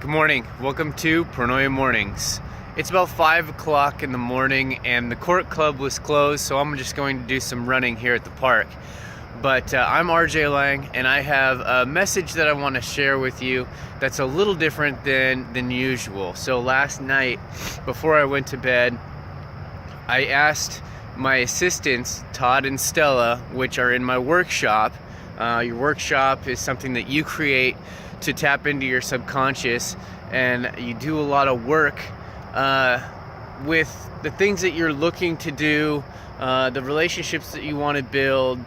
Good morning. Welcome to Pronoia Mornings. It's about 5 o'clock in the morning and the court club was closed, so I'm just going to do some running here at the park. But I'm RJ Lang and I have a message that I want to share with you that's a little different than usual. So last night, before I went to bed, I asked my assistants, Todd and Stella, which are in my workshop. Your workshop is something that you create to tap into your subconscious, and you do a lot of work with the things that you're looking to do, the relationships that you want to build,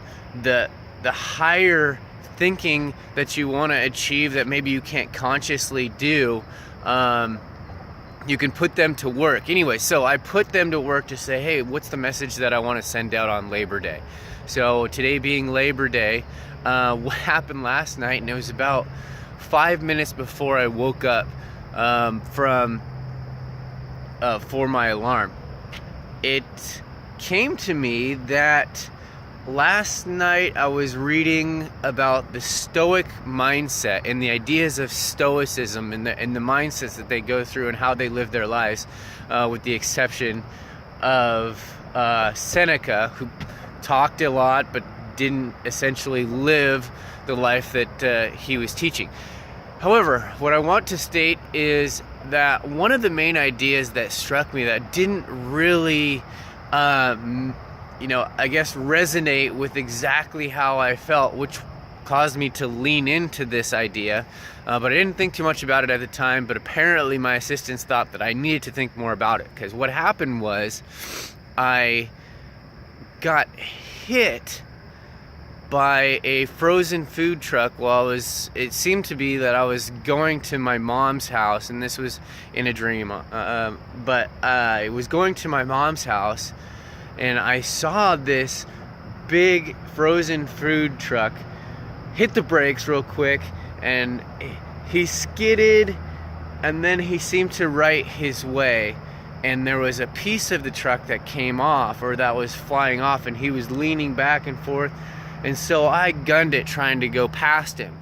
the higher thinking that you want to achieve that maybe you can't consciously do. You can put them to work. Anyway, so I put them to work to say, hey, what's the message that I want to send out on Labor Day? So today being Labor Day, what happened last night, and it was about 5 minutes before I woke up for my alarm. It came to me that last night I was reading about the Stoic Mindset and the ideas of Stoicism and the mindsets that they go through and how they live their lives, with the exception of Seneca, who talked a lot but didn't essentially live the life that he was teaching. However, what I want to state is that one of the main ideas that struck me that didn't really, I guess resonate with exactly how I felt, which caused me to lean into this idea, but I didn't think too much about it at the time, but apparently my assistants thought that I needed to think more about it, because what happened was I got hit by a frozen food while it seemed to be that I was going to my mom's house, and this was in a dream, but I was going to my mom's house and I saw this big frozen food truck hit the brakes real quick, and he skidded, and then he seemed to right his way, and there was a piece of the truck that came off, or that was flying off, and he was leaning back and forth. And so I gunned it trying to go past him.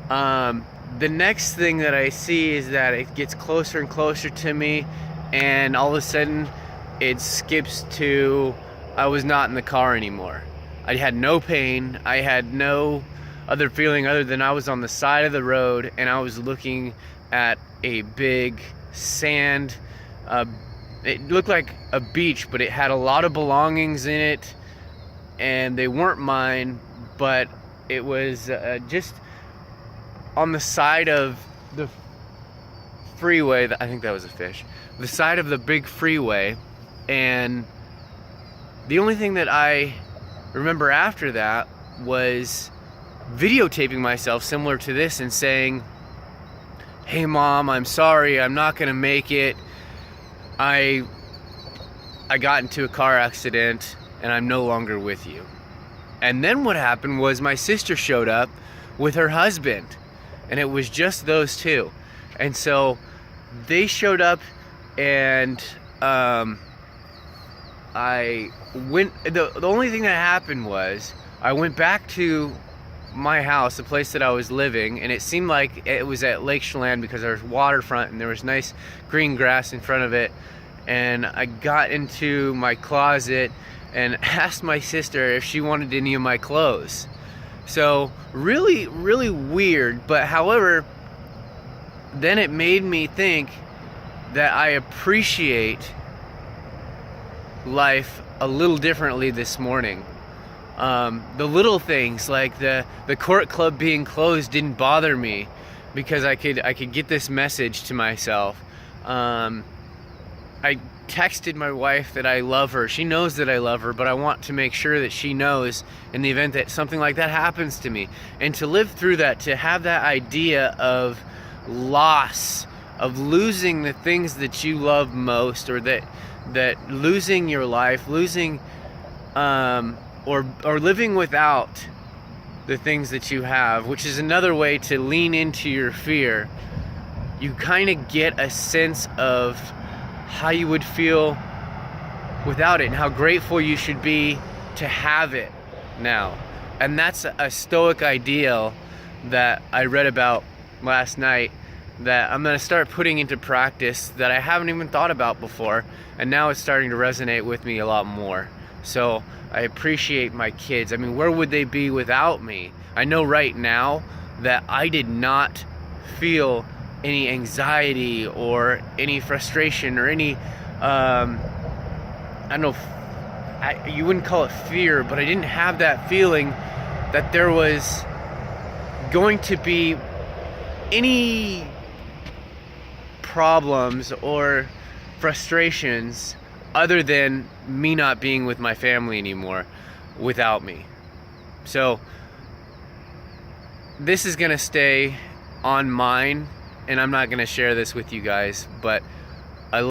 The next thing that I see is that it gets closer and closer to me, and all of a sudden it skips to I was not in the car anymore. I had no pain. I had no other feeling other than I was on the side of the road and I was looking at a big sand. It looked like a beach, but it had a lot of belongings in it, and they weren't mine, but it was just on the side of the freeway. I think that was a fish. The side of the big freeway, and the only thing that I remember after that was videotaping myself similar to this and saying, hey Mom, I'm sorry, I'm not gonna make it. I got into a car accident and I'm no longer with you. And then what happened was my sister showed up with her husband, and it was just those two. And so they showed up, and I went, the only thing that happened was I went back to my house, the place that I was living, and it seemed like it was at Lake Chelan because there was waterfront and there was nice green grass in front of it. And I got into my closet and asked my sister if she wanted any of my clothes. So really, really weird, but however, then it made me think that I appreciate life a little differently this morning. The little things like the court club being closed didn't bother me because I could get this message to myself. I texted my wife that I love her. She knows that I love her, but I want to make sure that she knows in the event that something like that happens to me. And to live through that, to have that idea of loss, of losing the things that you love most, or that losing your life, losing or living without the things that you have, which is another way to lean into your fear. You kind of get a sense of how you would feel without it and how grateful you should be to have it now. And that's a Stoic ideal that I read about last night, that I'm going to start putting into practice that I haven't even thought about before, and now it's starting to resonate with me a lot more. So I appreciate my kids. I mean, where would they be without me? I know right now that I did not feel any anxiety or any frustration or any I don't know, you wouldn't call it fear, but I didn't have that feeling that there was going to be any problems or frustrations other than me not being with my family anymore without me. So this is gonna stay on mine, and I'm not gonna share this with you guys, but